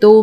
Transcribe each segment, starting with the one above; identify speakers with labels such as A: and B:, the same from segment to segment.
A: 2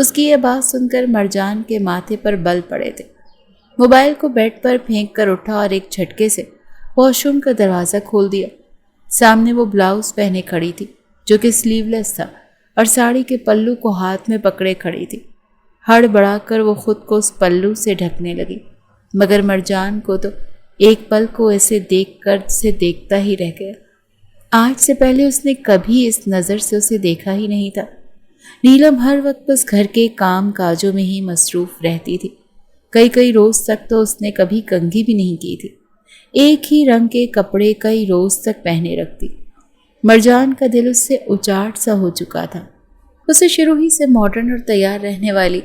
A: اس کی یہ بات سن کر مرجان کے ماتھے پر بل پڑے تھے۔ موبائل کو بیڈ پر پھینک کر اٹھا اور ایک جھٹکے سے واش روم کا دروازہ کھول دیا۔ سامنے وہ بلاؤز پہنے کھڑی تھی جو کہ سلیو لیس تھا اور ساڑی کے پلو کو ہاتھ میں پکڑے کھڑی تھی۔ ہڑ بڑھا کر وہ خود کو اس پلو سے ڈھکنے لگی، مگر مرجان کو تو ایک پل کو ایسے دیکھ کر اسے دیکھتا ہی رہ گیا۔ آج سے پہلے اس نے کبھی اس نظر سے اسے دیکھا ہی نہیں تھا۔ نیلم ہر وقت بس گھر کے کام کاجوں میں ہی مصروف رہتی تھی۔ کئی روز تک تو اس نے کبھی کنگھی بھی نہیں کی تھی۔ ایک ہی رنگ کے کپڑے کئی روز تک پہنے رکھتی۔ مرجان کا دل اس سے اچاٹ سا ہو چکا تھا۔ اسے شروع ہی سے ماڈرن اور تیار رہنے والی،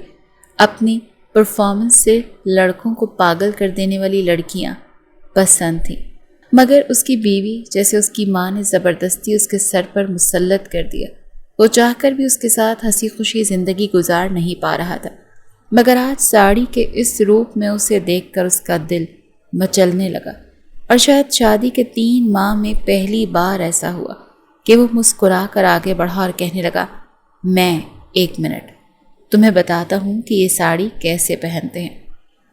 A: اپنی پرفارمنس سے لڑکوں کو پاگل کر دینے والی لڑکیاں پسند تھیں، مگر اس کی بیوی جیسے اس کی ماں نے زبردستی اس کے سر پر مسلط کر دیا۔ وہ چاہ کر بھی اس کے ساتھ ہنسی خوشی زندگی گزار نہیں پا رہا تھا، مگر آج ساڑی کے اس روپ میں اسے دیکھ کر اس کا دل مچلنے لگا، اور شاید شادی کے 3 ماہ میں پہلی بار ایسا ہوا کہ وہ مسکرا کر آگے بڑھا اور کہنے لگا، میں 1 منٹ تمہیں بتاتا ہوں کہ یہ ساڑی کیسے پہنتے ہیں۔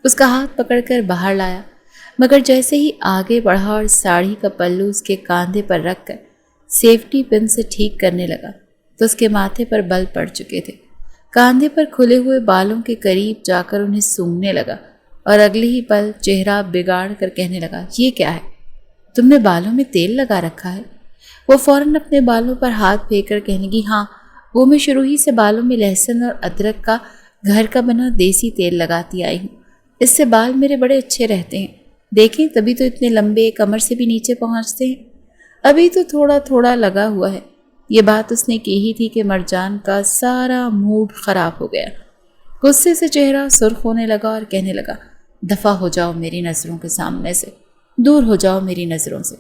A: اس کا ہاتھ پکڑ کر باہر لایا، مگر جیسے ہی آگے بڑھا اور ساڑی کا پلو اس کے کاندھے پر رکھ کر سیفٹی پن سے ٹھیک کرنے لگا تو اس کے ماتھے پر بل پڑ چکے تھے۔ کاندھے پر کھلے ہوئے بالوں کے قریب جا کر انہیں سونگھنے لگا اور اگلے ہی پل چہرہ بگاڑ کر کہنے لگا، یہ کیا ہے؟ تم نے بالوں میں تیل لگا رکھا ہے؟ وہ فوراً اپنے بالوں پر ہاتھ پھیر کر کہنے لگی، ہاں، وہ میں شروع ہی سے بالوں میں لہسن اور ادرک کا گھر کا بنا دیسی تیل لگاتی آئی ہوں۔ اس سے بال میرے بڑے اچھے رہتے ہیں، دیکھیں تبھی تو اتنے لمبے، کمر سے بھی نیچے پہنچتے ہیں۔ ابھی تو تھوڑا تھوڑا لگا ہوا ہے۔ یہ بات اس نے کی ہی تھی کہ مرجان کا سارا موڈ خراب ہو گیا۔ غصے سے چہرہ سرخ ہونے لگا اور کہنے لگا، دفع ہو جاؤ میری نظروں کے سامنے سے، دور ہو جاؤ میری نظروں سے۔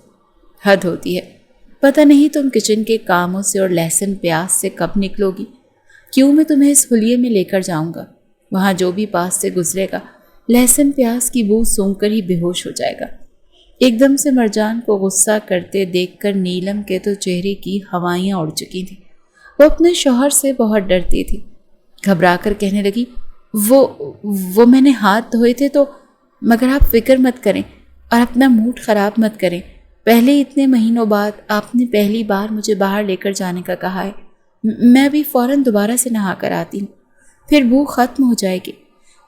A: حد ہوتی ہے، پتہ نہیں تم کچن کے کاموں سے اور لہسن پیاز سے کب نکلو گی۔ کیوں میں تمہیں اس حلیے میں لے کر جاؤں گا؟ وہاں جو بھی پاس سے گزرے گا لہسن پیاز کی بو سونگ کر ہی بے ہوش ہو جائے گا۔ ایک دم سے مرجان کو غصہ کرتے دیکھ کر نیلم کے تو چہرے کی ہوائیاں اڑ چکی تھیں۔ وہ اپنے شوہر سے بہت ڈرتی تھی۔ گھبرا کر کہنے لگی، وہ میں نے ہاتھ دھوئے تھے تو، مگر آپ فکر مت کریں اور اپنا موڈ خراب مت کریں۔ پہلے اتنے مہینوں بعد آپ نے پہلی بار مجھے باہر لے کر جانے کا کہا ہے۔ میں ابھی فوراً دوبارہ سے نہا کر آتی ہوں، پھر بو ختم ہو جائے گی۔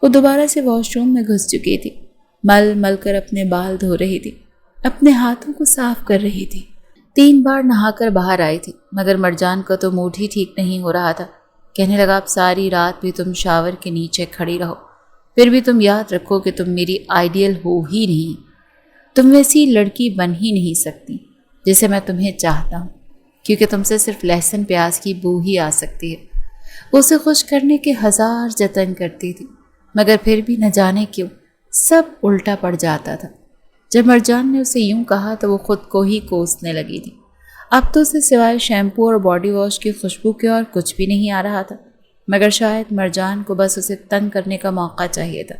A: وہ دوبارہ سے واش روم میں گھس چکی تھی، مل مل کر اپنے بال دھو رہی تھی، اپنے ہاتھوں کو صاف کر رہی تھی۔ 3 بار نہا کر باہر آئی تھی، مگر مرجان کا تو موڈ ہی ٹھیک نہیں ہو رہا تھا۔ کہنے لگا، اب ساری رات بھی تم شاور کے نیچے کھڑی رہو، پھر بھی تم یاد رکھو کہ تم میری آئیڈیل ہو ہی نہیں۔ تم ویسی لڑکی بن ہی نہیں سکتی جیسے میں تمہیں چاہتا ہوں، کیونکہ تم سے صرف لہسن پیاز کی بو ہی آ سکتی ہے۔ وہ اسے خوش کرنے کے 1000 جتن کرتی تھی، مگر پھر بھی نہ جانے کیوں سب الٹا پڑ جاتا تھا۔ جب مرجان نے اسے یوں کہا تو وہ خود کو ہی کوسنے لگی تھی۔ اب تو اسے سوائے شیمپو اور باڈی واش کی خوشبو کے اور کچھ بھی نہیں آ رہا تھا، مگر شاید مرجان کو بس اسے تنگ کرنے کا موقع چاہیے تھا۔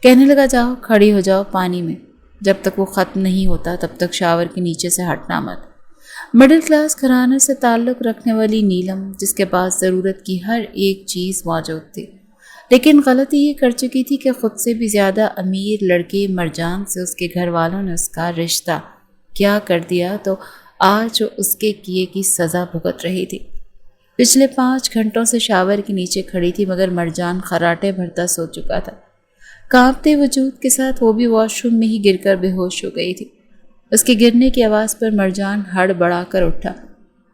A: کہنے لگا، جاؤ کھڑی ہو جاؤ پانی میں، جب تک وہ ختم نہیں ہوتا تب تک شاور کے نیچے سے ہٹنا مت۔ مڈل کلاس گھرانے سے تعلق رکھنے والی نیلم، جس کے پاس ضرورت کی ہر ایک چیز موجود تھی، لیکن غلطی یہ کر چکی تھی کہ خود سے بھی زیادہ امیر لڑکے مرجان سے اس کے گھر والوں نے اس کا رشتہ کیا کر دیا تو آج وہ اس کے کیے کی سزا بھگت رہی تھی۔ پچھلے 5 گھنٹوں سے شاور کے نیچے کھڑی تھی، مگر مرجان خراٹے بھرتا سو چکا تھا۔ کانپتے وجود کے ساتھ وہ بھی واش روم میں ہی گر کر بے ہوش ہو گئی تھی۔ اس کے گرنے کی آواز پر مرجان ہڑ بڑھا کر اٹھا۔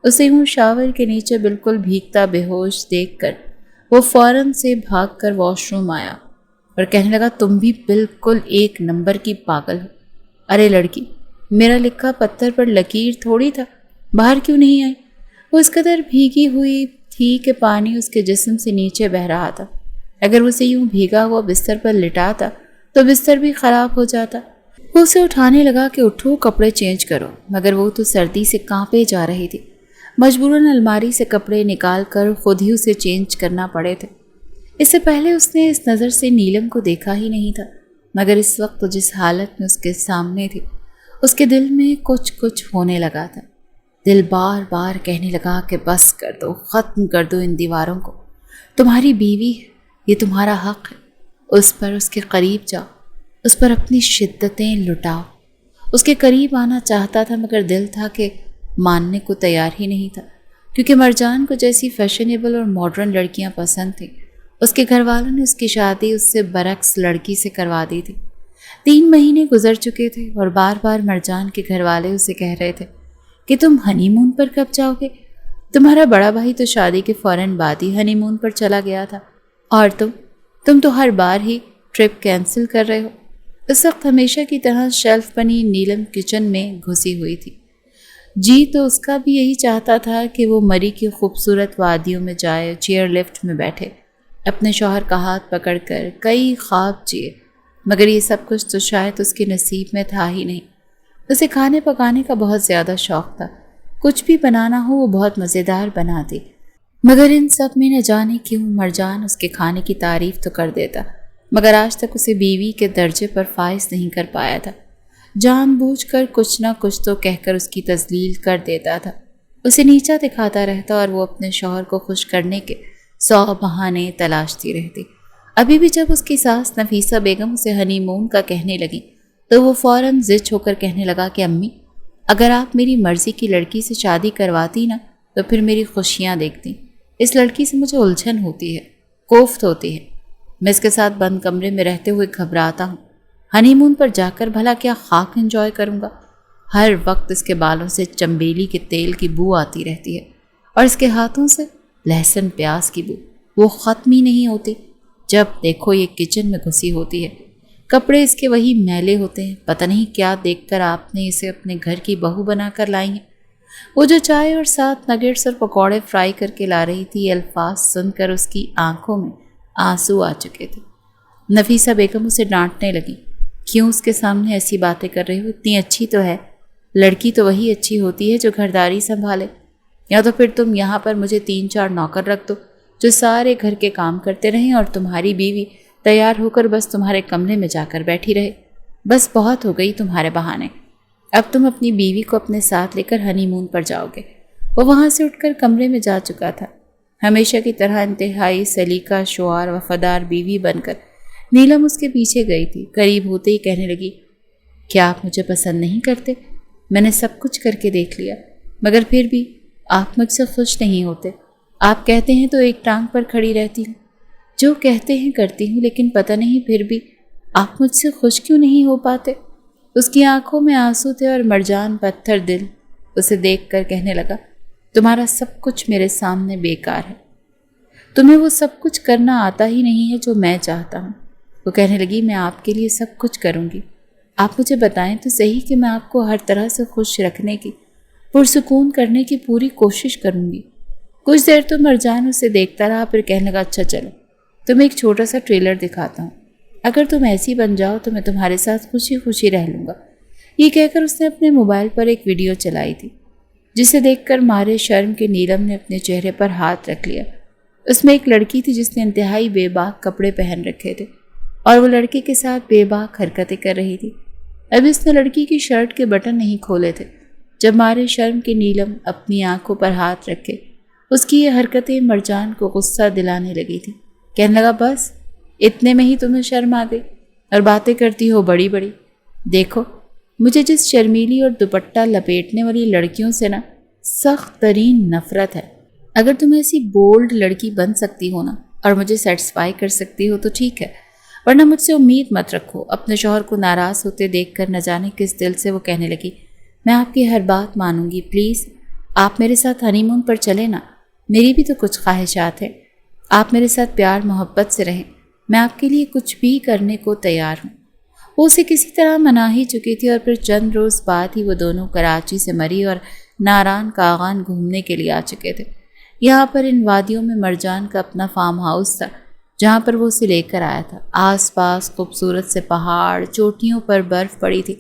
A: اسے یوں شاور کے نیچے بالکل بھیگتا بے ہوش دیکھ کر وہ فوراً سے بھاگ کر واش روم آیا اور کہنے لگا، تم بھی بالکل 1 نمبر کی پاگل ہو۔ ارے لڑکی، میرا لکھا پتھر پر لکیر تھوڑی تھا، باہر کیوں نہیں آئی؟ وہ اس قدر بھیگی ہوئی تھی کہ پانی اس کے جسم سے نیچے بہہ رہا تھا۔ اگر اسے یوں بھیگا ہوا بستر پر لٹاتا تو بستر بھی خراب ہو جاتا۔ وہ اسے اٹھانے لگا کہ اٹھو کپڑے چینج کرو، مگر وہ تو سردی سے کانپے جا رہی تھی۔ مجبوراً الماری سے کپڑے نکال کر خود ہی اسے چینج کرنا پڑے تھے۔ اس سے پہلے اس نے اس نظر سے نیلم کو دیکھا ہی نہیں تھا، مگر اس وقت تو جس حالت میں اس کے سامنے تھی، اس کے دل میں کچھ ہونے لگا تھا۔ دل بار بار کہنے لگا کہ بس کر دو، ختم کر دو ان دیواروں کو، تمہاری بیوی ہے، یہ تمہارا حق ہے، اس پر اس کے قریب جاؤ، اس پر اپنی شدتیں لٹاؤ۔ اس کے قریب آنا چاہتا تھا مگر دل تھا کہ ماننے کو تیار ہی نہیں تھا، کیونکہ مرجان کو جیسی فیشنیبل اور ماڈرن لڑکیاں پسند تھیں، اس کے گھر والوں نے اس کی شادی اس سے برعکس لڑکی سے کروا دی تھی۔ 3 مہینے گزر چکے تھے اور بار بار مرجان کے گھر والے اسے کہہ رہے تھے کہ تم ہنی مون پر کب جاؤ گے؟ تمہارا بڑا بھائی تو شادی کے فوراً بعد ہی ہنی مون پر چلا گیا تھا، اور تم تو ہر بار ہی ٹرپ کینسل کر رہے ہو۔ اس وقت ہمیشہ کی طرح شیلف بنی نیلم کچن میں گھسی ہوئی تھی۔ جی تو اس کا بھی یہی چاہتا تھا کہ وہ مری کی خوبصورت وادیوں میں جائے، چیئر لفٹ میں بیٹھے، اپنے شوہر کا ہاتھ پکڑ کر کئی خواب جیے، مگر یہ سب کچھ تو شاید اس کے نصیب میں تھا ہی نہیں۔ اسے کھانے پکانے کا بہت زیادہ شوق تھا، کچھ بھی بنانا ہو وہ بہت مزیدار بناتی، مگر ان سب میں نہ جانے کیوں مرجان اس کے کھانے کی تعریف تو کر دیتا، مگر آج تک اسے بیوی کے درجے پر فائز نہیں کر پایا تھا۔ جان بوجھ کر کچھ نہ کچھ تو کہہ کر اس کی تذلیل کر دیتا تھا، اسے نیچا دکھاتا رہتا اور وہ اپنے شوہر کو خوش کرنے کے 100 بہانے تلاشتی رہتی۔ ابھی بھی جب اس کی ساس نفیسہ بیگم اسے ہنی مون کا کہنے لگی تو وہ فوراً ضد ہو کر کہنے لگا کہ امی، اگر آپ میری مرضی کی لڑکی سے شادی کرواتی نا تو پھر میری خوشیاں دیکھتی۔ اس لڑکی سے مجھے الجھن ہوتی ہے، کوفت ہوتی ہے، میں اس کے ساتھ بند کمرے میں رہتے ہوئے گھبراتا ہوں۔ ہنی مون پر جا کر بھلا کیا خاک انجوائے کروں گا؟ ہر وقت اس کے بالوں سے چمبیلی کے تیل کی بو آتی رہتی ہے اور اس کے ہاتھوں سے لہسن پیاز کی بو، وہ ختم ہی نہیں ہوتی۔ جب دیکھو یہ کچن میں گھسی ہوتی ہے، کپڑے اس کے وہی میلے ہوتے ہیں، پتہ نہیں کیا دیکھ کر آپ نے اسے اپنے گھر کی بہو بنا کر لائی ہیں۔ وہ جو چائے اور ساتھ نگیٹس اور پکوڑے فرائی کر کے لا رہی تھی، الفاظ سن کر اس کی آنکھوں میں آنسو آ چکے تھے۔ نفیسہ بیگم اسے ڈانٹنے لگی، کیوں اس کے سامنے ایسی باتیں کر رہی ہو؟ اتنی اچھی تو ہے، لڑکی تو وہی اچھی ہوتی ہے جو گھرداری سنبھالے، یا تو پھر تم یہاں پر مجھے 3-4 نوکر رکھ دو جو سارے گھر کے کام کرتے رہیں اور تمہاری بیوی تیار ہو کر بس تمہارے کمرے میں جا کر بیٹھی رہے۔ بس بہت ہو گئی تمہارے بہانے، اب تم اپنی بیوی کو اپنے ساتھ لے کر ہنی مون پر جاؤ گے۔ وہ وہاں سے اٹھ کر کمرے میں جا چکا تھا، ہمیشہ کی طرح انتہائی سلیقہ شعار وفادار بیوی بن کر۔ نیلم اس کے پیچھے گئی تھی، قریب ہوتے ہی کہنے لگی، کیا آپ مجھے پسند نہیں کرتے؟ میں نے سب کچھ کر کے دیکھ لیا، مگر پھر بھی آپ مجھ سے خوش نہیں ہوتے۔ آپ کہتے ہیں تو ایک ٹانگ پر کھڑی رہتی ہوں، جو کہتے ہیں کرتی ہوں، لیکن پتہ نہیں پھر بھی آپ مجھ سے خوش کیوں نہیں ہو پاتے؟ اس کی آنکھوں میں آنسو تھے اور مرجان پتھر دل اسے دیکھ کر کہنے لگا، تمہارا سب کچھ میرے سامنے بیکار ہے، تمہیں وہ سب کچھ کرنا آتا ہی نہیں ہے جو میں چاہتا ہوں۔ وہ کہنے لگی، میں آپ کے لیے سب کچھ کروں گی، آپ مجھے بتائیں تو صحیح کہ میں آپ کو ہر طرح سے خوش رکھنے کی، پرسکون کرنے کی پوری کوشش کروں گی۔ کچھ دیر تو مرجان اسے دیکھتا رہا، پھر کہنے لگا، اچھا چلو تمہیں ایک چھوٹا سا ٹریلر دکھاتا ہوں، اگر تم ایسی بن جاؤ تو میں تمہارے ساتھ خوشی خوشی رہ لوں گا۔ یہ کہہ کر اس نے اپنے موبائل پر ایک ویڈیو چلائی تھی، جسے دیکھ کر مارے شرم کے نیلم نے اپنے چہرے پر ہاتھ رکھ لیا۔ اس میں ایک لڑکی تھی جس نے انتہائی بے باک کپڑے پہن رکھے تھے اور وہ لڑکے کے ساتھ بے باک حرکتیں کر رہی تھی۔ اب اس نے لڑکی کی شرٹ کے بٹن نہیں کھولے تھے جب مارے شرم کے نیلم اپنی آنکھوں پر ہاتھ رکھے اس کی یہ حرکتیں مرجان کو غصہ دلانے لگی تھی۔ کہنے لگا، بس اتنے میں ہی تمہیں شرم آ گئی اور باتیں کرتی ہو بڑی بڑی؟ دیکھو مجھے جس شرمیلی اور دوپٹہ لپیٹنے والی لڑکیوں سے نا سخت ترین نفرت ہے۔ اگر تم ایسی بولڈ لڑکی بن سکتی ہو نا اور مجھے سیٹسفائی کر سکتی ہو تو ٹھیک ہے، ورنہ مجھ سے امید مت رکھو۔ اپنے شوہر کو ناراض ہوتے دیکھ کر نہ جانے کس دل سے وہ کہنے لگی، میں آپ کی ہر بات مانوں گی، پلیز آپ میرے ساتھ ہنی مون پر چلیں نا، میری بھی تو کچھ خواہشات ہیں، آپ میرے ساتھ پیار محبت سے رہیں، میں آپ کے لیے کچھ بھی کرنے کو تیار ہوں۔ وہ اسے کسی طرح منا ہی چکی تھی اور پھر چند روز بعد ہی وہ دونوں کراچی سے مری اور ناران کاغان گھومنے کے لیے آ چکے تھے۔ یہاں پر ان وادیوں میں مرجان کا اپنا فارم ہاؤس تھا جہاں پر وہ اسے لے کر آیا تھا۔ آس پاس خوبصورت سے پہاڑ، چوٹیوں پر برف پڑی تھی،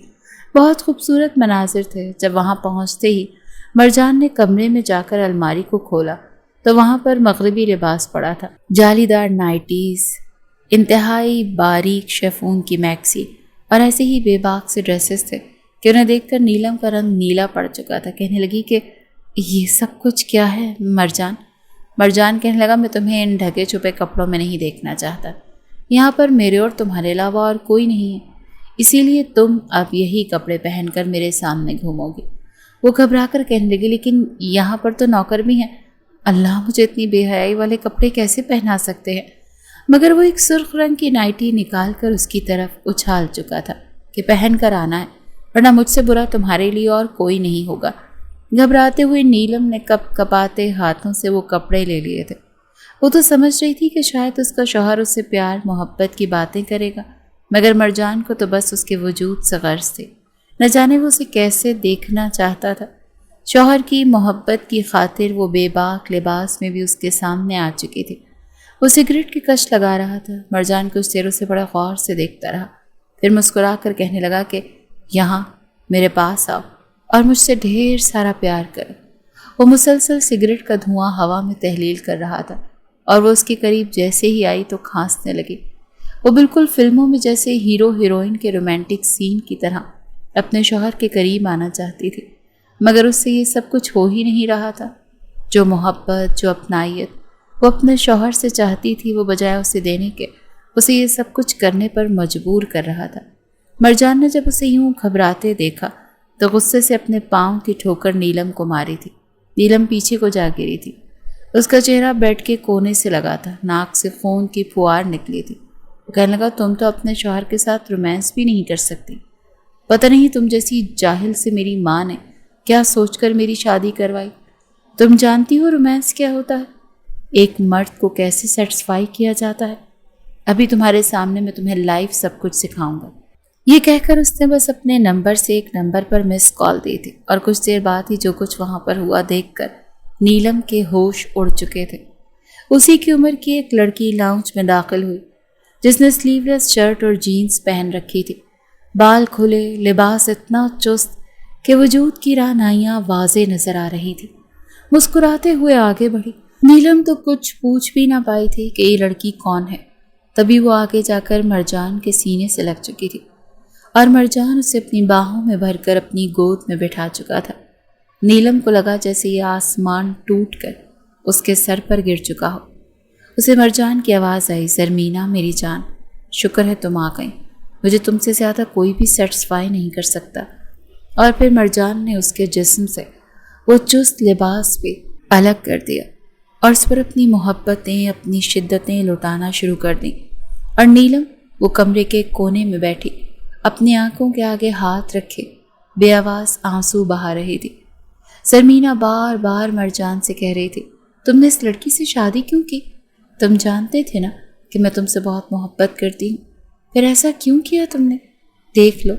A: بہت خوبصورت مناظر تھے۔ جب وہاں پہنچتے ہی مرجان نے کمرے میں جا کر الماری کو کھولا تو وہاں پر مغربی لباس پڑا تھا، جالی دار نائٹیز، انتہائی باریک شیفون کی میکسی اور ایسے ہی بے باک سے ڈریسز تھے کہ انہیں دیکھ کر نیلم کا رنگ نیلا پڑ چکا تھا۔ کہنے لگی کہ یہ سب کچھ کیا ہے مرجان؟ مرجان کہنے لگا میں تمہیں ان ڈھکے چھپے کپڑوں میں نہیں دیکھنا چاہتا. یہاں پر میرے اور تمہارے علاوہ اور کوئی نہیں ہے، اسی لیے تم اب یہی کپڑے پہن کر میرے سامنے گھومو گے. وہ گھبرا کر کہنے لگی لیکن یہاں پر تو نوکر بھی ہیں، اللہ مجھے اتنی بے حیائی والے کپڑے کیسے پہنا سکتے ہیں. مگر وہ ایک سرخ رنگ کی نائٹی نکال کر اس کی طرف اچھال چکا تھا کہ پہن کر آنا ہے، ورنہ مجھ سے برا تمہارے لیے اور کوئی نہیں ہوگا. گھبراتے ہوئے نیلم نے کپ کپاتے ہاتھوں سے وہ کپڑے لے لیے تھے. وہ تو سمجھ رہی تھی کہ شاید اس کا شوہر اس سے پیار محبت کی باتیں کرے گا، مگر مرجان کو تو بس اس کے وجود سے غرض تھی. نہ جانے وہ اسے کیسے دیکھنا چاہتا تھا. شوہر کی محبت کی خاطر وہ بے باک لباس میں بھی اس کے سامنے آ چکی تھی. وہ سگریٹ کی کش لگا رہا تھا. مرجان کچھ دیر اسے بڑے غور سے دیکھتا رہا، پھر مسکرا کر کہنے لگا کہ یہاں میرے پاس آؤ اور مجھ سے ڈھیر سارا پیار کرو. وہ مسلسل سگریٹ کا دھواں ہوا میں تحلیل کر رہا تھا اور وہ اس کے قریب جیسے ہی آئی تو کھانسنے لگی. وہ بالکل فلموں میں جیسے ہیرو ہیروئن کے رومانٹک سین کی طرح اپنے شوہر کے قریب آنا چاہتی تھی، مگر اس سے یہ سب کچھ ہو ہی نہیں رہا تھا. جو محبت، جو اپنائیت وہ اپنے شوہر سے چاہتی تھی، وہ بجائے اسے دینے کے اسے یہ سب کچھ کرنے پر مجبور کر رہا تھا. مرجان نے جب اسے یوں گھبراتے دیکھا تو غصے سے اپنے پاؤں کی ٹھوکر نیلم کو ماری تھی. نیلم پیچھے کو جا گری تھی. اس کا چہرہ بیڈ کے کونے سے لگا تھا، ناک سے خون کی پھوار نکلی تھی. وہ کہنے لگا تم تو اپنے شوہر کے ساتھ رومانس بھی نہیں کر سکتی. پتہ نہیں تم جیسی جاہل سے میری ماں نے کیا سوچ کر میری شادی کروائی. تم جانتی ہو رومانس کیا ہوتا ہے، ایک مرد کو کیسے سیٹسفائی کیا جاتا ہے. ابھی تمہارے سامنے میں تمہیں لائیو سب کچھ سکھاؤں گا. یہ کہہ کر اس نے بس اپنے نمبر سے ایک نمبر پر مس کال دی تھی اور کچھ دیر بعد ہی جو کچھ وہاں پر ہوا دیکھ کر نیلم کے ہوش اڑ چکے تھے. اسی کی عمر کی ایک لڑکی لاؤنج میں داخل ہوئی جس نے سلیو لیس شرٹ اور جینز پہن رکھی تھی. بال کھلے، لباس اتنا چست کہ وجود کی رہنائیاں واضح نظر آ رہی تھی. مسکراتے ہوئے آگے بڑھی. نیلم تو کچھ پوچھ بھی نہ پائی تھی کہ یہ لڑکی کون ہے. تبھی وہ آگے جا کر مرجان کے سینے سے لگ چکی تھی اور مرجان اسے اپنی باہوں میں بھر کر اپنی گود میں بٹھا چکا تھا. نیلم کو لگا جیسے یہ آسمان ٹوٹ کر اس کے سر پر گر چکا ہو. اسے مرجان کی آواز آئی، زرمینہ میری جان، شکر ہے تم آ گئی، مجھے تم سے زیادہ کوئی بھی سیٹسفائی نہیں کر سکتا. اور پھر مرجان نے اس کے جسم سے وہ چست لباس بھی الگ کر دیا اور اس پر اپنی محبتیں، اپنی شدتیں لٹانا شروع کر دیں. اور نیلم وہ کمرے کے کونے میں بیٹھی اپنی آنکھوں کے آگے ہاتھ رکھے بے آواز آنسو بہا رہی تھی. زرمینہ بار بار مرجان سے کہہ رہی تھی تم نے اس لڑکی سے شادی کیوں کی؟ تم جانتے تھے نا کہ میں تم سے بہت محبت کرتی ہوں، پھر ایسا کیوں کیا تم نے؟ دیکھ لو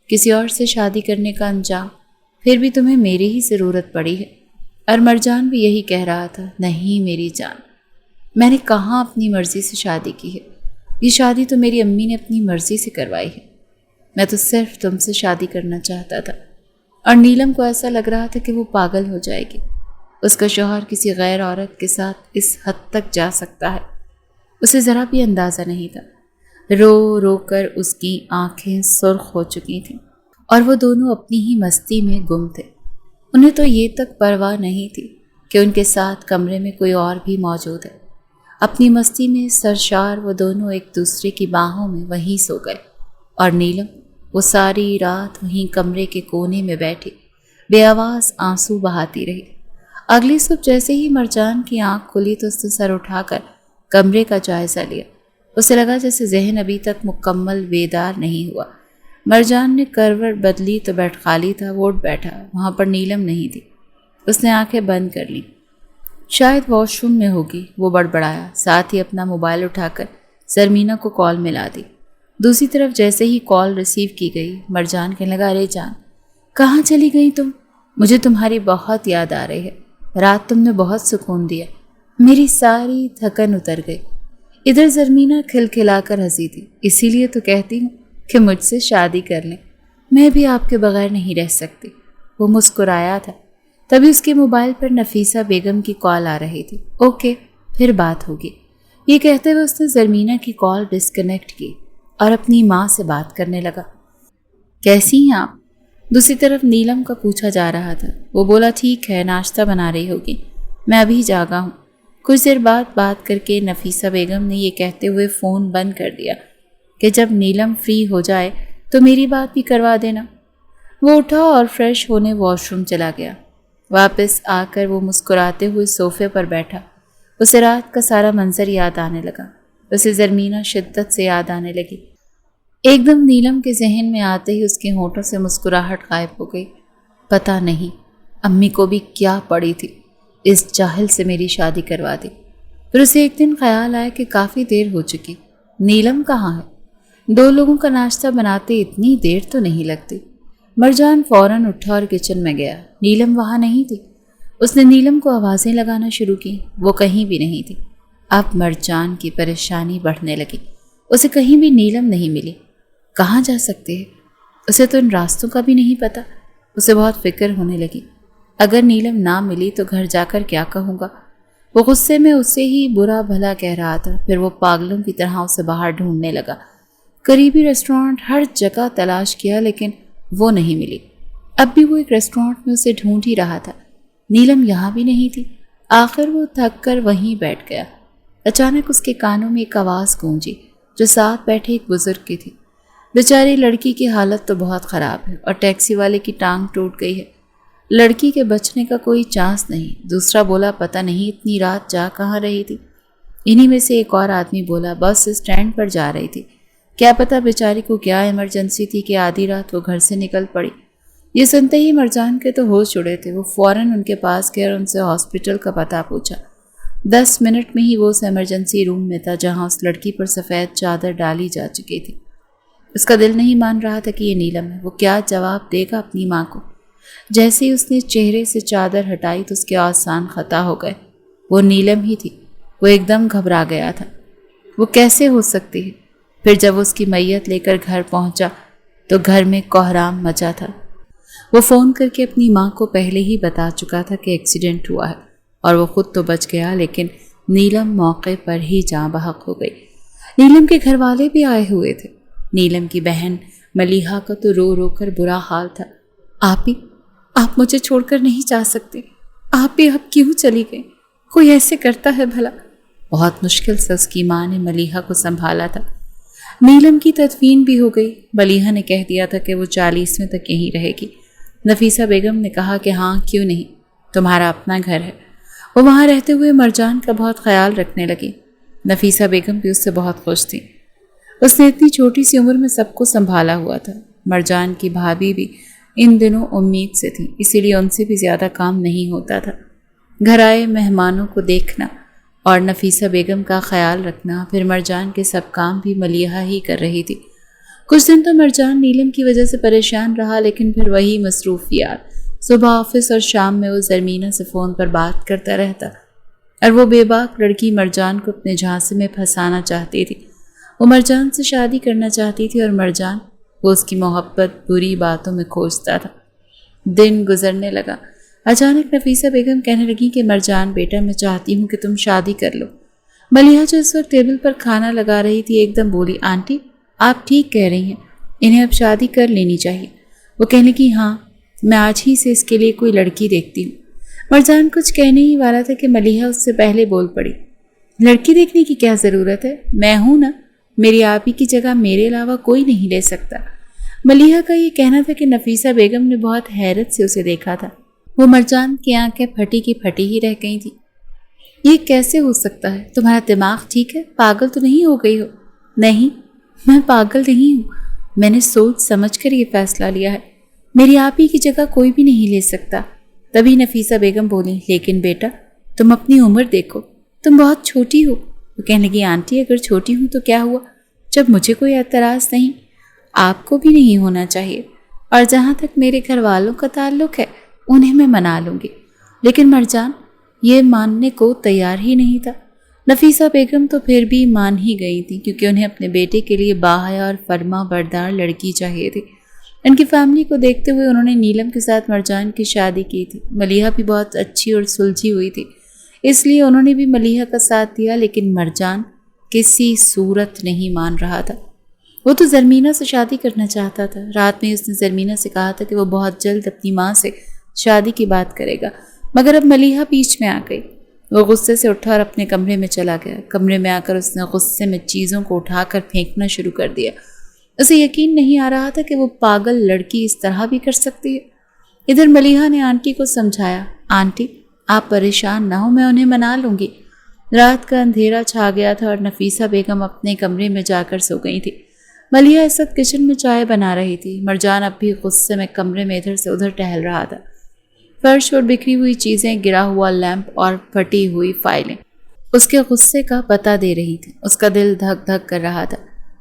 A: کسی اور سے شادی کرنے کا انجام، پھر بھی تمہیں میری ہی ضرورت پڑی ہے. اور مرجان بھی یہی کہہ رہا تھا، نہیں میری جان، میں نے کہاں اپنی مرضی سے شادی کی ہے، یہ شادی تو میری امی نے اپنی مرضی سے کروائی ہے، میں تو صرف تم سے شادی کرنا چاہتا تھا. اور نیلم کو ایسا لگ رہا تھا کہ وہ پاگل ہو جائے گی. اس کا شوہر کسی غیر عورت کے ساتھ اس حد تک جا سکتا ہے، اسے ذرا بھی اندازہ نہیں تھا. رو رو کر اس کی آنکھیں سرخ ہو چکی تھیں اور وہ دونوں اپنی ہی مستی میں گم تھے. انہیں تو یہ تک پرواہ نہیں تھی کہ ان کے ساتھ کمرے میں کوئی اور بھی موجود ہے. اپنی مستی میں سرشار وہ دونوں ایک دوسرے کی باہوں میں وہیں سو گئے اور نیلم وہ ساری رات وہیں کمرے کے کونے میں بیٹھی بے آواز آنسو بہاتی رہی. اگلی صبح جیسے ہی مرجان کی آنکھ کھلی تو اس نے سر اٹھا کر کمرے کا جائزہ لیا. اسے لگا جیسے ذہن ابھی تک مکمل بیدار نہیں ہوا. مرجان نے کروٹ بدلی تو بیڈ خالی تھا. وہ اٹھ بیٹھا، وہاں پر نیلم نہیں تھی. اس نے آنکھیں بند کر لیں، شاید واش روم میں ہوگی. وہ بڑبڑایا، ساتھ ہی اپنا موبائل اٹھا کر زرمینہ کو کال ملا دی. دوسری طرف جیسے ہی کال ریسیو کی گئی مرجان کہنے لگا ارے جان کہاں چلی گئی تم؟ مجھے تمہاری بہت یاد آ رہی ہے. رات تم نے بہت سکون دیا، میری ساری تھکن اتر گئی. ادھر زرمینہ کھلکھلا کر ہنسی تھی. اسی لیے تو کہتی ہوں کہ مجھ سے شادی کر لیں، میں بھی آپ کے بغیر نہیں رہ سکتی. وہ مسکرایا تھا. تبھی اس کے موبائل پر نفیسہ بیگم کی کال آ رہی تھی. اوکے پھر بات ہوگی، یہ کہتے ہوئے اس نے زرمینہ کی کال ڈسکنیکٹ کی اور اپنی ماں سے بات کرنے لگا. کیسی ہیں آپ؟ دوسری طرف نیلم کا پوچھا جا رہا تھا. وہ بولا ٹھیک ہے، ناشتہ بنا رہی ہوگی، میں ابھی جاگا ہوں، کچھ دیر بعد بات کر کے نفیسہ بیگم نے یہ کہتے ہوئے فون بند کر دیا کہ جب نیلم فری ہو جائے تو میری بات بھی کروا دینا۔ وہ اٹھا اور فریش ہونے واش روم چلا گیا۔ واپس آ کر وہ مسکراتے ہوئے صوفے پر بیٹھا۔ اسے رات کا سارا منظر یاد آنے لگا۔ اسے زرمینہ شدت سے یاد آنے لگی۔ ایک دم نیلم کے ذہن میں آتے ہی اس کے ہونٹوں سے مسکراہٹ غائب ہو گئی۔ پتہ نہیں امی کو بھی کیا پڑی تھی، اس جاہل سے میری شادی کروا دی۔ پھر اسے ایک دن خیال آیا کہ کافی دیر ہو چکی، نیلم کہاں ہے؟ 2 لوگوں کا ناشتہ بناتے اتنی دیر تو نہیں لگتی۔ مرجان فوراً اٹھا اور کچن میں گیا۔ نیلم وہاں نہیں تھی۔ اس نے نیلم کو آوازیں لگانا شروع کی، وہ کہیں بھی نہیں تھی۔ اب مرجان کی پریشانی بڑھنے لگی۔ اسے کہیں بھی نیلم نہیں ملی۔ کہاں جا سکتے ہیں؟ اسے تو ان راستوں کا بھی نہیں پتا۔ اسے بہت فکر ہونے لگی۔ اگر نیلم نہ ملی تو گھر جا کر کیا کہوں گا؟ وہ غصے میں اسے ہی برا بھلا کہہ رہا تھا۔ پھر وہ پاگلوں کی طرح اسے باہر ڈھونڈنے لگا۔ قریبی ریسٹورانٹ ہر جگہ تلاش کیا لیکن وہ نہیں ملی۔ اب بھی وہ ایک ریسٹورانٹ میں اسے ڈھونڈ ہی رہا تھا۔ نیلم یہاں بھی نہیں تھی۔ آخر وہ تھک کر وہیں بیٹھ گیا۔ اچانک اس کے کانوں میں ایک آواز گونجی جو ساتھ بیٹھے ایک بزرگ کی تھی۔ بیچاری لڑکی کی حالت تو بہت خراب ہے اور ٹیکسی والے کی ٹانگ ٹوٹ گئی ہے۔ لڑکی کے بچنے کا کوئی چانس نہیں۔ دوسرا بولا پتہ نہیں اتنی رات جا کہاں رہی تھی۔ انہی میں سے ایک اور آدمی بولا بس اسٹینڈ پر جا رہی تھی۔ کیا پتہ بیچاری کو کیا ایمرجنسی تھی کہ آدھی رات وہ گھر سے نکل پڑی۔ یہ سنتے ہی مرجان کے تو ہوش اڑے تھے۔ وہ فوراً ان کے پاس گیا اور ان سے ہاسپٹل کا پتہ پوچھا۔ 10 منٹ میں ہی وہ اس ایمرجنسی روم میں تھا جہاں اس لڑکی پر سفید چادر ڈالی جا چکی تھی۔ اس کا دل نہیں مان رہا تھا کہ یہ نیلم ہے۔ وہ کیا جواب دے گا اپنی ماں کو؟ جیسے ہی اس نے چہرے سے چادر ہٹائی تو اس کے آسان خطا ہو گئے۔ وہ نیلم ہی تھی۔ وہ ایک دم گھبرا گیا تھا۔ وہ کیسے ہو سکتی ہے؟ پھر جب اس کی میت لے کر گھر پہنچا تو گھر میں کوہرام مچا تھا۔ وہ فون کر کے اپنی ماں کو پہلے ہی بتا چکا تھا کہ ایکسیڈنٹ ہوا ہے اور وہ خود تو بچ گیا لیکن نیلم موقع پر ہی جاں بحق ہو گئی۔ نیلم کے گھر والے بھی آئے ہوئے تھے۔ نیلم کی بہن ملیحہ کا تو رو رو کر برا حال تھا۔ آپ مجھے چھوڑ کر نہیں جا سکتے۔ آپ بھی اب کیوں چلی گئے؟ کوئی ایسے کرتا ہے بھلا؟ بہت مشکل سے اس کی ماں نے ملیحہ کو سنبھالا تھا۔ نیلم کی تدفین بھی ہو گئی۔ ملیحہ نے کہہ دیا تھا کہ وہ 40ویں تک یہیں رہے گی۔ نفیسہ بیگم نے کہا کہ ہاں کیوں نہیں، تمہارا اپنا گھر ہے۔ وہ وہاں رہتے ہوئے مرجان کا بہت خیال رکھنے لگی۔ نفیسہ بیگم بھی اس سے بہت خوش تھی۔ اس نے اتنی چھوٹی سی عمر میں سب کو سنبھالا ہوا تھا۔ مرجان کی بھابھی بھی ان دنوں امید سے تھی، اسی لیے ان سے بھی زیادہ کام نہیں ہوتا تھا۔ گھر آئے مہمانوں کو دیکھنا اور نفیسہ بیگم کا خیال رکھنا، پھر مرجان کے سب کام بھی ملیحہ ہی کر رہی تھی۔ کچھ دن تو مرجان نیلم کی وجہ سے پریشان رہا لیکن پھر وہی مصروفیات۔ صبح آفس اور شام میں وہ زرمینہ سے فون پر بات کرتا رہتا اور وہ بے باک لڑکی مرجان کو اپنے جھانسے میں پھنسانا چاہتی تھی۔ وہ مرجان سے شادی کرنا چاہتی تھی اور مرجان وہ اس کی محبت بری باتوں میں کھوجتا تھا۔ دن گزرنے لگا۔ اچانک نفیسہ بیگم کہنے لگی کہ مرجان بیٹا میں چاہتی ہوں کہ تم شادی کر لو۔ ملیحہ جو اس وقت ٹیبل پر کھانا لگا رہی تھی ایک دم بولی آنٹی آپ ٹھیک کہہ رہی ہیں، انہیں اب شادی کر لینی چاہیے۔ وہ کہنے لگی ہاں میں آج ہی سے اس کے لیے کوئی لڑکی دیکھتی ہوں۔ مرجان کچھ کہنے ہی والا تھا کہ ملیحہ اس سے پہلے بول پڑی لڑکی دیکھنے کی کیا ضرورت ہے، میں ہوں نا، میری آپی کی جگہ میرے علاوہ کوئی نہیں لے سکتا۔ ملیحہ کا یہ کہنا تھا کہ نفیسہ بیگم نے بہت حیرت سے اسے دیکھا تھا۔ وہ مرجان کی آنکھیں پھٹی کی پھٹی ہی رہ گئی تھیں۔ یہ کیسے ہو سکتا ہے؟ تمہارا دماغ ٹھیک ہے؟ پاگل تو نہیں ہو گئی ہو؟ نہیں میں پاگل نہیں ہوں، میں نے سوچ سمجھ کر یہ فیصلہ لیا ہے، میری آپی کی جگہ کوئی بھی نہیں لے سکتا۔ تبھی نفیسہ بیگم بولی لیکن بیٹا تم اپنی عمر دیکھو، تم بہت چھوٹی ہو۔ وہ کہنے لگی آنٹی اگر چھوٹی ہوں تو کیا ہوا، جب مجھے کوئی اعتراض نہیں آپ کو بھی نہیں ہونا چاہیے، اور جہاں تک میرے گھر والوں کا تعلق ہے انہیں میں منا لوں گی۔ لیکن مرجان یہ ماننے کو تیار ہی نہیں تھا۔ نفیسہ بیگم تو پھر بھی مان ہی گئی تھی کیونکہ انہیں اپنے بیٹے کے لیے باحیا اور فرما بردار لڑکی چاہیے تھی۔ ان کی فیملی کو دیکھتے ہوئے انہوں نے نیلم کے ساتھ مرجان کی شادی کی تھی۔ ملیحہ بھی بہت اچھی اور سلجھی ہوئی تھی، اس لیے انہوں نے بھی ملیحہ کا ساتھ دیا، لیکن مرجان کسی صورت نہیں مان رہا تھا۔ وہ تو زرمینہ سے شادی کرنا چاہتا تھا۔ رات میں اس نے زرمینہ سے کہا تھا کہ وہ بہت جلد اپنی ماں سے شادی کی بات کرے گا، مگر اب ملیحہ بیچ میں آ گئی۔ وہ غصے سے اٹھا اور اپنے کمرے میں چلا گیا۔ کمرے میں آ کر اس نے غصے میں چیزوں کو اٹھا کر پھینکنا شروع کر دیا۔ اسے یقین نہیں آ رہا تھا کہ وہ پاگل لڑکی اس طرح بھی کر سکتی ہے۔ ادھر ملیحہ نے آنٹی کو سمجھایا، آنٹی آپ پریشان نہ ہو، میں انہیں منا لوں گی۔ رات کا اندھیرا چھا گیا تھا اور نفیسہ بیگم اپنے کمرے میں جا کر سو گئی تھی۔ ملیحہ اس وقت کچن میں چائے بنا رہی تھی۔ مرجان اب بھی غصے میں کمرے میں ادھر سے ادھر ٹہل رہا تھا۔ فرش اور بکھری ہوئی چیزیں، گرا ہوا لیمپ اور پھٹی ہوئی فائلیں اس کے غصے کا پتہ دے رہی تھی۔ اس کا دل دھک دھک کر رہا تھا،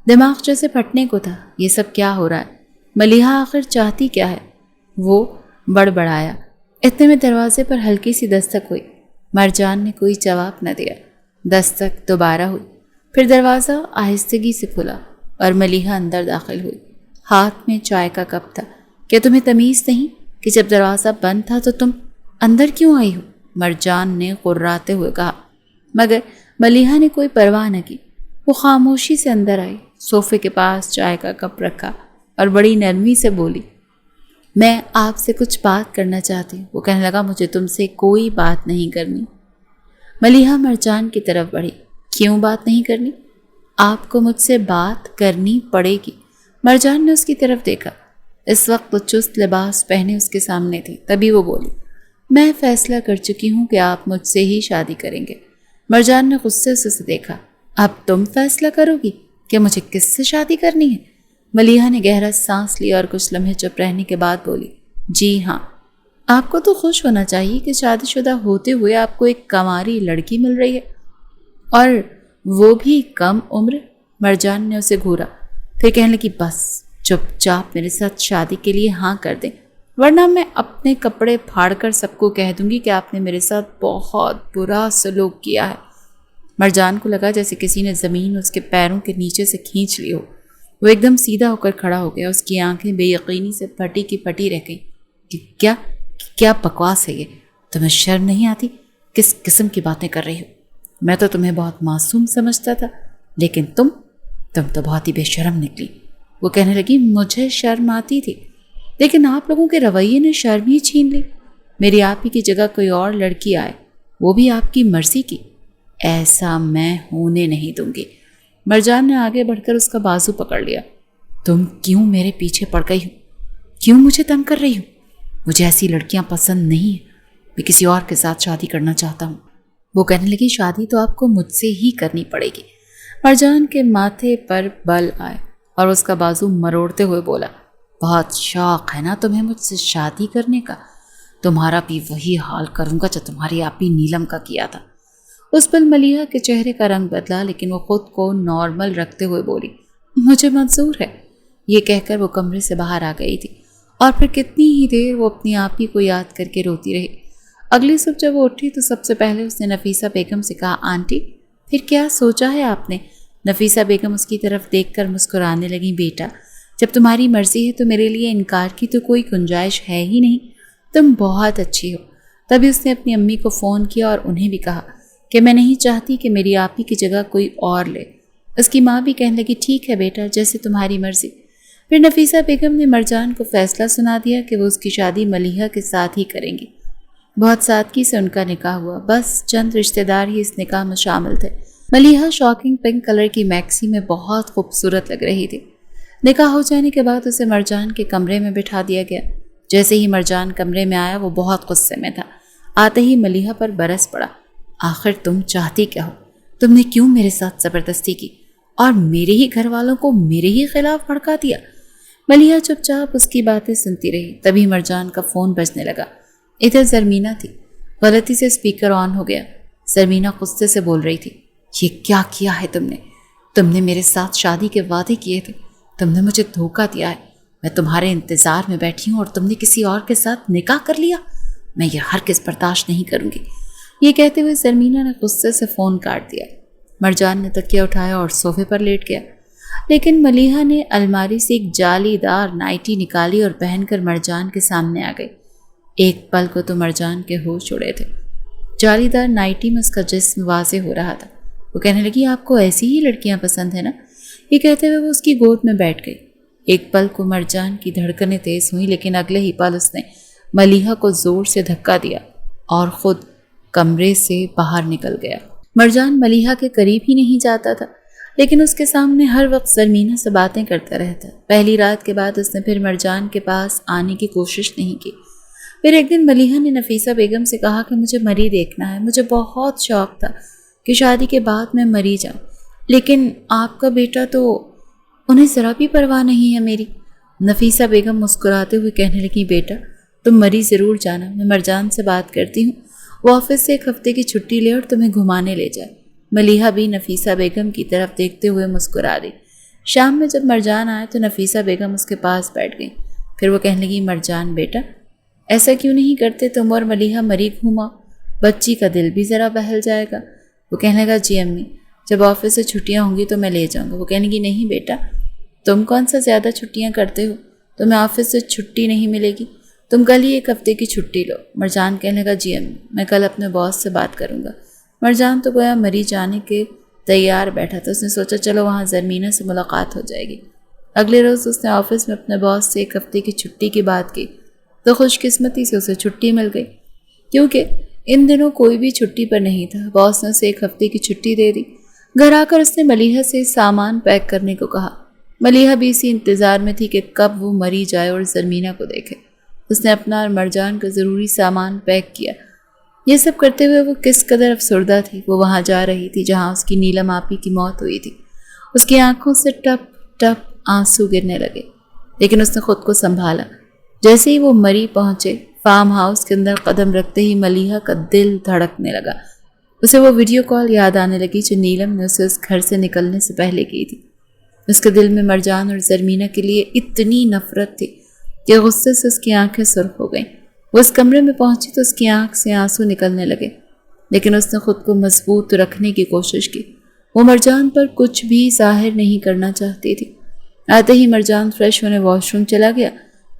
A: دماغ جیسے پھٹنے کو تھا۔ یہ سب کیا ہو رہا ہے؟ ملیحہ آخر چاہتی کیا ہے؟ وہ بڑبڑایا۔ اتنے میں دروازے پر ہلکی سی دستک ہوئی۔ مرجان نے کوئی جواب نہ دیا۔ دستک دوبارہ ہوئی، پھر دروازہ آہستگی سے کھلا اور ملیحہ اندر داخل ہوئی۔ ہاتھ میں چائے کا کپ تھا۔ کیا تمہیں تمیز نہیں کہ جب دروازہ بند تھا تو تم اندر کیوں آئی ہو؟ مرجان نے قراتے ہوئے کہا، مگر ملیحہ نے کوئی پرواہ نہ کی۔ وہ خاموشی سے اندر آئی، صوفے کے پاس چائے کا کپ رکھا اور بڑی نرمی سے بولی، میں آپ سے کچھ بات کرنا چاہتی ہوں۔ وہ کہنے لگا، مجھے تم سے کوئی بات نہیں کرنی۔ ملیحہ مرجان کی طرف بڑھی، کیوں بات نہیں کرنی؟ آپ کو مجھ سے بات کرنی پڑے گی۔ مرجان نے اس کی طرف دیکھا۔ اس وقت وہ چست لباس پہنے اس کے سامنے تھی۔ تبھی وہ بولی، میں فیصلہ کر چکی ہوں کہ آپ مجھ سے ہی شادی کریں گے۔ مرجان نے غصے سے اسے دیکھا، اب تم فیصلہ کرو گی کہ مجھے کس سے شادی کرنی ہے؟ ملیحہ نے گہرا سانس لیا اور کچھ لمحے چپ رہنے کے بعد بولی، جی ہاں، آپ کو تو خوش ہونا چاہیے کہ شادی شدہ ہوتے ہوئے آپ کو ایک کنواری لڑکی مل رہی ہے، اور وہ بھی کم عمر۔ مرجان نے اسے گھورا، پھر کہنے لگی، بس چپ چاپ میرے ساتھ شادی کے لیے ہاں کر دیں، ورنہ میں اپنے کپڑے پھاڑ کر سب کو کہہ دوں گی کہ آپ نے میرے ساتھ بہت برا سلوک کیا ہے۔ مرجان کو لگا جیسے کسی نے زمین اس کے پیروں کے نیچے سے کھینچ لی ہو۔ وہ ایک دم سیدھا ہو کر کھڑا ہو گیا۔ اس کی آنکھیں بے یقینی سے پھٹی کی پھٹی رہ گئیں کہ کیا بکواس ہے یہ؟ تمہیں شرم نہیں آتی؟ کس قسم کی باتیں کر رہی ہو؟ میں تو تمہیں بہت معصوم سمجھتا تھا، لیکن تم تو بہت ہی بے شرم نکلی۔ وہ کہنے لگی، مجھے شرم آتی تھی، لیکن آپ لوگوں کے رویے نے شرم ہی چھین لی۔ میری آپ ہی کی جگہ کوئی اور لڑکی آئے، وہ بھی آپ کی مرضی کی، ایسا میں ہونے نہیں دوں گی۔ مرجان نے آگے بڑھ کر اس کا بازو پکڑ لیا۔ تم کیوں میرے پیچھے پڑ گئی ہو؟ کیوں مجھے تنگ کر رہی ہو؟ مجھے ایسی لڑکیاں پسند نہیں ہیں، میں کسی اور کے ساتھ شادی کرنا چاہتا ہوں۔ وہ کہنے لگی، شادی تو آپ کو مجھ سے ہی کرنی پڑے گی۔ مرجان کے ماتھے پر بل آئے اور اس کا بازو مروڑتے ہوئے بولا، بہت شوق ہے نا تمہیں مجھ سے شادی کرنے کا؟ تمہارا بھی وہی حال کروں گا جو تمہاری آپی نیلم کا کیا تھا۔ اس پل ملیحہ کے چہرے کا رنگ بدلا، لیکن وہ خود کو نارمل رکھتے ہوئے بولی، مجھے منظور ہے۔ یہ کہہ کر وہ کمرے سے باہر آ گئی تھی، اور پھر کتنی ہی دیر وہ اپنی آپی کو یاد کر کے روتی رہی۔ اگلی صبح جب وہ اٹھی تو سب سے پہلے اس نے نفیسہ بیگم سے کہا، آنٹی پھر کیا سوچا ہے آپ نے؟ نفیسہ بیگم اس کی طرف دیکھ کر مسکرانے لگی، بیٹا جب تمہاری مرضی ہے تو میرے لیے انکار کی تو کوئی گنجائش ہے ہی نہیں، تم بہت اچھی ہو۔ تبھی اس نے اپنی امی کو فون کیا اور انہیں بھی کہا کہ میں نہیں چاہتی کہ میری آپی کی جگہ کوئی اور لے۔ اس کی ماں بھی کہنے لگی، ٹھیک ہے بیٹا، جیسے تمہاری مرضی۔ پھر نفیسہ بیگم نے مرجان کو فیصلہ سنا دیا کہ وہ اس کی شادی ملیحہ کے ساتھ ہی کریں گی۔ بہت سادگی سے ان کا نکاح ہوا، بس چند رشتہ دار ہی اس نکاح میں شامل تھے۔ ملیحہ شاکنگ پنک کلر کی میکسی میں بہت خوبصورت لگ رہی تھی۔ نکاح ہو جانے کے بعد اسے مرجان کے کمرے میں بٹھا دیا گیا۔ جیسے ہی مرجان کمرے میں آیا وہ بہت غصے میں تھا۔ آتے ہی ملیحہ پر برس پڑا، آخر تم چاہتی کیا ہو؟ تم نے کیوں میرے ساتھ زبردستی کی اور میرے ہی گھر والوں کو میرے ہی خلاف بھڑکا دیا؟ ملیحہ چپ چاپ اس کی باتیں سنتی رہی۔ تبھی مرجان کا فون بجنے لگا۔ ادھر زرمینہ تھی۔ غلطی سے اسپیکر آن ہو گیا۔ زرمینہ غصے سے بول رہی تھی، یہ کیا کیا ہے تم نے میرے ساتھ شادی کے وعدے کیے تھے، تم نے مجھے دھوکہ دیا ہے، میں تمہارے انتظار میں بیٹھی ہوں اور تم نے کسی اور کے ساتھ نکاح کر لیا، میں یہ ہرگز برداشت نہیں کروں گی۔ یہ کہتے ہوئے زرمینہ نے غصے سے فون کاٹ دیا۔ مرجان نے تکیہ اٹھایا اور صوفے پر لیٹ گیا، لیکن ملیحہ نے الماری سے ایک جالی دار نائٹی نکالی اور پہن کر مرجان کے سامنے آ گئی۔ ایک پل کو تو مرجان کے ہوش اڑے تھے۔ جالی دار نائٹی میں اس کا جسم واضح ہو رہا تھا۔ وہ کہنے لگی، آپ کو ایسی ہی لڑکیاں پسند ہیں نا؟ یہ کہتے ہوئے وہ اس کی گود میں بیٹھ گئی۔ ایک پل کو مرجان کی دھڑکنیں تیز ہوئیں، لیکن اگلے ہی پل اس نے ملیحہ کو زور سے دھکا دیا اور خود کمرے سے باہر نکل گیا۔ مرجان ملیحہ کے قریب ہی نہیں جاتا تھا، لیکن اس کے سامنے ہر وقت زرمینہ سے باتیں کرتا رہتا۔ پہلی رات کے بعد اس نے پھر مرجان کے پاس آنے کی کوشش نہیں کی۔ پھر ایک دن ملیحہ نے نفیسہ بیگم سے کہا کہ مجھے مری دیکھنا ہے، مجھے بہت شوق تھا کہ شادی کے بعد میں مری جاؤں، لیکن آپ کا بیٹا تو انہیں ذرا بھی پرواہ نہیں ہے میری۔ نفیسہ بیگم مسکراتے ہوئے کہنے لگی، بیٹا تم مری ضرور جانا، میں مرجان سے بات کرتی ہوں، وہ آفس سے 1 ہفتے کی چھٹی لے اور تمہیں گھمانے لے جائے۔ ملیحہ بھی نفیسہ بیگم کی طرف دیکھتے ہوئے مسکرا دی۔ شام میں جب مرجان آئے تو نفیسہ بیگم اس کے پاس بیٹھ گئی۔ پھر وہ کہنے لگی، مرجان بیٹا ایسا کیوں نہیں کرتے تم اور ملیحہ مری گھوماؤ، بچی کا دل بھی ذرا بہل جائے گا۔ وہ کہنے لگا، جی امی جب آفس سے چھٹیاں ہوں گی تو میں لے جاؤں گا۔ وہ کہنے لگی، نہیں بیٹا تم کون سا زیادہ چھٹیاں کرتے ہو، تمہیں آفس سے چھٹی نہیں ملے گی، تم کل ہی 1 ہفتے کی چھٹی لو۔ مرجان کہنے لگا، جی امی میں کل اپنے باس سے بات کروں گا۔ مرجان تو گویا مری جانے کے تیار بیٹھا تھا، اس نے سوچا چلو وہاں زرمینہ سے ملاقات ہو جائے گی۔ اگلے روز اس نے آفس میں اپنے باس سے 1 ہفتے کی چھٹی کی بات کی تو خوش قسمتی سے اسے چھٹی مل گئی، کیونکہ ان دنوں کوئی بھی چھٹی پر نہیں تھا۔ باس نے اسے 1 ہفتے کی چھٹی دے دی۔ گھر آ کر اس نے ملیحہ سے سامان پیک کرنے کو کہا۔ ملیحہ بھی اسی انتظار میں تھی کہ کب وہ مری جائے اور زرمینہ کو دیکھے۔ اس نے اپنا اور مرجان کا ضروری سامان پیک کیا۔ یہ سب کرتے ہوئے وہ کس قدر افسردہ تھی۔ وہ وہاں جا رہی تھی جہاں اس کی نیلم آپی کی موت ہوئی تھی۔ اس کی آنکھوں سے ٹپ ٹپ آنسو گرنے لگے، لیکن اس نے خود کو سنبھالا۔ جیسے ہی وہ مری پہنچے، فارم ہاؤس کے اندر قدم رکھتے ہی ملیحہ کا دل دھڑکنے لگا۔ اسے وہ ویڈیو کال یاد آنے لگی جو نیلم نے اسے اس گھر سے نکلنے سے پہلے کی تھی۔ اس کے دل میں مرجان اور زرمینہ کے لیے اتنی نفرت تھی کہ غصے سے اس کی آنکھیں سرخ ہو گئیں۔ وہ اس کمرے میں پہنچی تو اس کی آنکھ سے آنسو نکلنے لگے، لیکن اس نے خود کو مضبوط رکھنے کی کوشش کی۔ وہ مرجان پر کچھ بھی ظاہر نہیں کرنا چاہتی تھی۔ آتے ہی مرجان فریش ہونے واش روم چلا گیا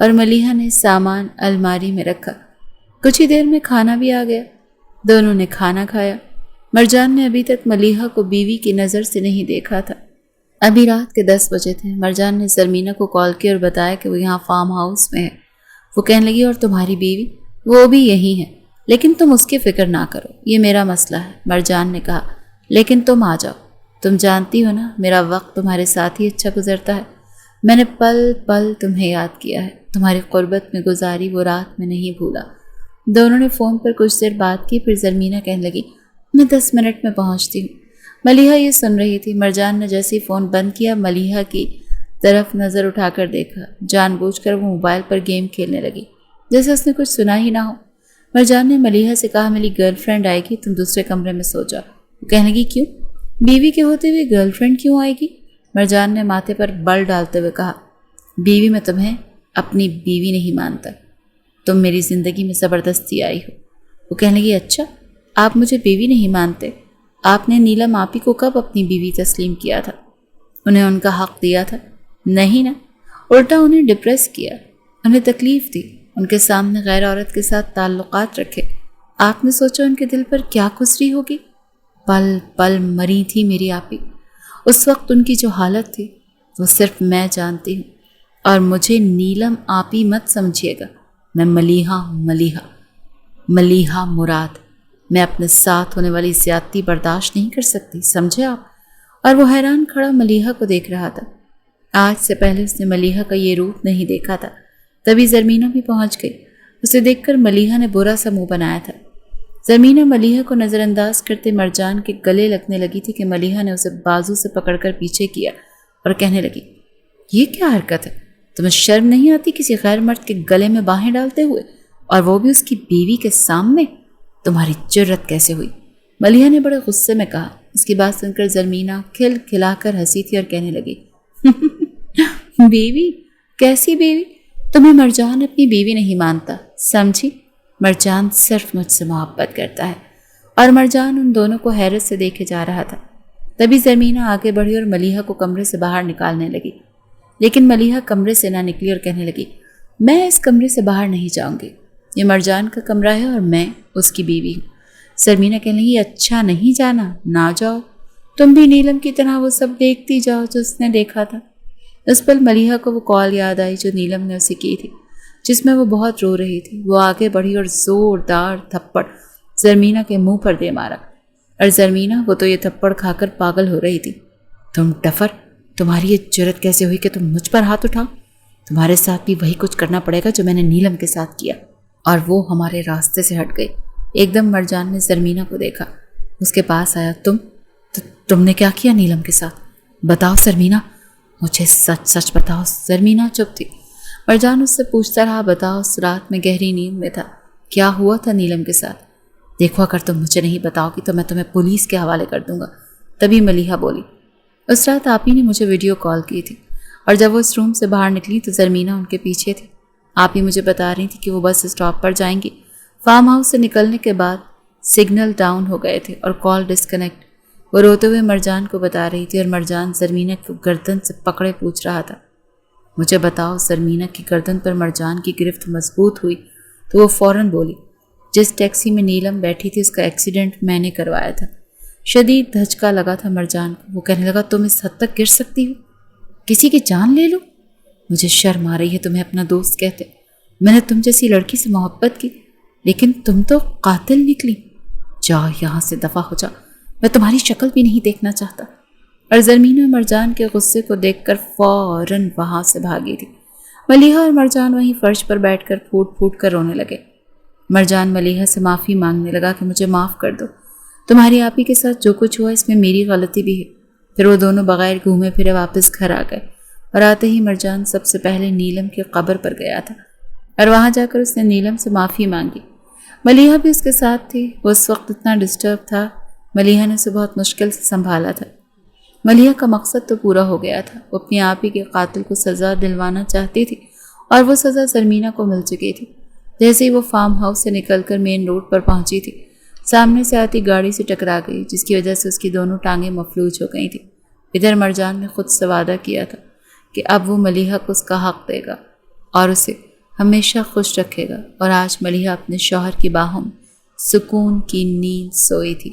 A: اور ملیحہ نے سامان الماری میں رکھا۔ کچھ ہی دیر میں کھانا بھی آ گیا۔ دونوں نے کھانا کھایا۔ مرجان نے ابھی تک ملیحہ کو بیوی کی نظر سے نہیں دیکھا تھا۔ ابھی رات کے 10 بجے تھے۔ مرجان نے زرمینہ کو کال کی اور بتایا کہ وہ یہاں فارم ہاؤس میں ہے۔ وہ کہنے لگی، اور تمہاری بیوی؟ وہ بھی یہی ہے، لیکن تم اس کی فکر نہ کرو، یہ میرا مسئلہ ہے۔ مرجان نے کہا، لیکن تم آ جاؤ، تم جانتی ہو نا میرا وقت تمہارے ساتھ ہی اچھا گزرتا ہے۔ میں نے پل پل تمہیں یاد کیا ہے، تمہاری قربت میں گزاری وہ رات میں نہیں بھولا۔ دونوں نے فون پر کچھ دیر بات کی، پھر زرمینہ کہنے لگی، میں 10 منٹ میں پہنچتی ہوں۔ ملیحہ یہ سن رہی تھی۔ مرجان نے جیسے ہی فون بند کیا، ملیحہ کی طرف نظر اٹھا کر دیکھا۔ جان بوجھ کر وہ موبائل پر گیم کھیلنے لگی، جیسے اس نے کچھ سنا ہی نہ ہو۔ مرجان نے ملیحہ سے کہا، میری گرل فرینڈ آئے گی، تم دوسرے کمرے میں سو جاؤ۔ وہ کہنے لگی، کیوں؟ بیوی کے ہوتے ہوئے گرل فرینڈ کیوں آئے گی؟ مرجان نے ماتھے پر بل ڈالتے ہوئے کہا، بیوی میں تمہیں اپنی بیوی نہیں مانتا، تم میری زندگی میں زبردستی آئی ہو۔ وہ کہنے لگی، اچھا آپ مجھے بیوی نہیں مانتے؟ آپ نے نیلم آپی کو کب اپنی بیوی تسلیم کیا تھا؟ انہیں ان کا حق دیا تھا؟ نہیں نا، الٹا انہیں ڈپریس کیا، انہیں تکلیف دی، ان کے سامنے غیر عورت کے ساتھ تعلقات رکھے۔ آپ نے سوچا ان کے دل پر کیا گزری ہوگی؟ پل پل مری تھی میری آپی۔ اس وقت ان کی جو حالت تھی وہ صرف میں جانتی ہوں، اور مجھے نیلم آپی مت سمجھیے گا، میں ملیحہ ہوں، ملیحہ مراد۔ میں اپنے ساتھ ہونے والی زیادتی برداشت نہیں کر سکتی، سمجھے آپ؟ اور وہ حیران کھڑا ملیحہ کو دیکھ رہا تھا۔ آج سے پہلے اس نے ملیحہ کا یہ روپ نہیں دیکھا تھا۔ تبھی زرمینہ بھی پہنچ گئی۔ اسے دیکھ کر ملیحہ نے برا سا منہ بنایا تھا۔ زرمینہ ملیحہ کو نظر انداز کرتے مرجان کے گلے لگنے لگی تھی کہ ملیحہ نے اسے بازو سے پکڑ کر پیچھے کیا اور کہنے لگی، یہ کیا حرکت ہے؟ تمہیں شرم نہیں آتی کسی غیر مرد کے گلے میں باہیں ڈالتے ہوئے، اور وہ بھی اس کی بیوی کے سامنے؟ تمہاری جرت کیسے ہوئی؟ ملیحہ نے بڑے غصے میں کہا۔ اس کی بات سن کر زرمینہ کھل کھلا کر ہنسی تھی اور کہنے لگی، بیوی؟ کیسی بیوی؟ تمہیں مرجان اپنی بیوی نہیں مانتا، سمجھی؟ مرجان صرف مجھ سے محبت کرتا ہے۔ اور مرجان ان دونوں کو حیرت سے دیکھے جا رہا تھا۔ تبھی زرمینہ آگے بڑھی اور ملیحہ کو کمرے سے باہر نکالنے لگی، لیکن ملیحہ کمرے سے نہ نکلی اور کہنے لگی، میں اس کمرے سے باہر نہیں جاؤں گی، یہ مرجان کا کمرہ ہے اور میں اس کی بیوی ہوں۔ زرمینہ کہنے لگی، اچھا نہیں جانا، نہ جاؤ، تم بھی نیلم کی طرح وہ سب دیکھتی جاؤ جو اس نے دیکھا تھا۔ اس پل ملیحہ کو وہ کال یاد آئی جو نیلم نے اسے کی تھی، جس میں وہ بہت رو رہی تھی۔ وہ آگے بڑھی اور زوردار تھپڑ زرمینہ کے منہ پر دے مارا۔ اور زرمینہ، وہ تو یہ تھپڑ کھا کر پاگل ہو رہی تھی۔ تم ڈفر، تمہاری یہ جرت کیسے ہوئی کہ تم مجھ پر ہاتھ اٹھاؤ؟ تمہارے ساتھ بھی وہی کچھ کرنا پڑے گا جو میں نے نیلم کے ساتھ کیا۔ اور وہ ہمارے راستے سے ہٹ گئی۔ ایک دم مرجان نے زرمینہ کو دیکھا، اس کے پاس آیا۔ تم نے کیا کیا نیلم کے ساتھ؟ بتاؤ زرمینہ، مجھے سچ سچ بتاؤ۔ زرمینہ چپ تھی۔ مرجان اس سے پوچھتا رہا، بتاؤ۔ اس رات میں گہری نیند میں تھا۔ کیا ہوا تھا نیلم کے ساتھ؟ دیکھو، اگر تم مجھے نہیں بتاؤ گی تو میں تمہیں پولیس کے حوالے کر دوں گا۔ تبھی ملیحہ بولی، اس رات آپ ہی نے مجھے ویڈیو کال کی تھی، اور جب وہ اس روم سے باہر نکلی تو زرمینہ ان کے پیچھے تھی۔ آپ ہی مجھے بتا رہی تھی کہ وہ بس اسٹاپ پر جائیں گی۔ فارم ہاؤس سے نکلنے کے بعد سگنل ڈاؤن ہو گئے تھے اور کال ڈسکنیکٹ۔ وہ روتے ہوئے مرجان کو بتا رہی تھی، اور مرجان زرمینہ کو گردن سے پکڑے پوچھ رہا تھا، مجھے بتاؤ۔ زرمینہ کی گردن پر مرجان کی گرفت مضبوط ہوئی تو وہ فوراً بولی، جس ٹیکسی میں نیلم بیٹھی تھی اس کا ایکسیڈنٹ میں نے کروایا تھا۔ شدید دھچکا لگا تھا مرجان کو۔ وہ کہنے لگا، تم اس حد تک گر سکتی ہو؟ کسی کی جان لے لو؟ مجھے شرم آ رہی ہے تمہیں اپنا دوست کہتے۔ میں نے تم جیسی لڑکی سے محبت کی، لیکن تم تو قاتل نکلی۔ جاؤ یہاں سے، دفع ہو جا، میں تمہاری شکل بھی نہیں دیکھنا چاہتا۔ اور زرمینہ مرجان کے غصے کو دیکھ کر فوراً وہاں سے بھاگی تھی۔ ملیحہ اور مرجان وہیں فرش پر بیٹھ کر پھوٹ پھوٹ کر رونے لگے۔ مرجان ملیحہ سے معافی مانگنے لگا کہ مجھے معاف کر دو، تمہاری آپی کے ساتھ جو کچھ ہوا اس میں میری غلطی بھی ہے۔ پھر وہ دونوں بغیر گھومے پھرے واپس گھر آ گئے، اور آتے ہی مرجان سب سے پہلے نیلم کی قبر پر گیا تھا، اور وہاں جا کر اس نے نیلم سے معافی مانگی۔ ملیحہ بھی اس کے ساتھ تھی۔ وہ اس وقت اتنا ڈسٹرب تھا، ملیحہ نے اسے بہت مشکل سے سنبھالا تھا۔ ملیحہ کا مقصد تو پورا ہو گیا تھا۔ وہ اپنی آپی کے قاتل کو سزا دلوانا چاہتی تھی، اور وہ سزا زرمینہ کو مل چکی تھی۔ جیسے ہی وہ فارم ہاؤس سے نکل کر مین روڈ پر پہنچی تھی، سامنے سے آتی گاڑی سے ٹکرا گئی، جس کی وجہ سے اس کی دونوں ٹانگیں مفلوج ہو گئی تھیں۔ ادھر مرجان نے خود سے وعدہ کیا تھا کہ اب وہ ملیحہ کو اس کا حق دے گا اور اسے ہمیشہ خوش رکھے گا، اور آج ملیحہ اپنے شوہر کی باہوں میں سکون کی نیند سوئی تھی۔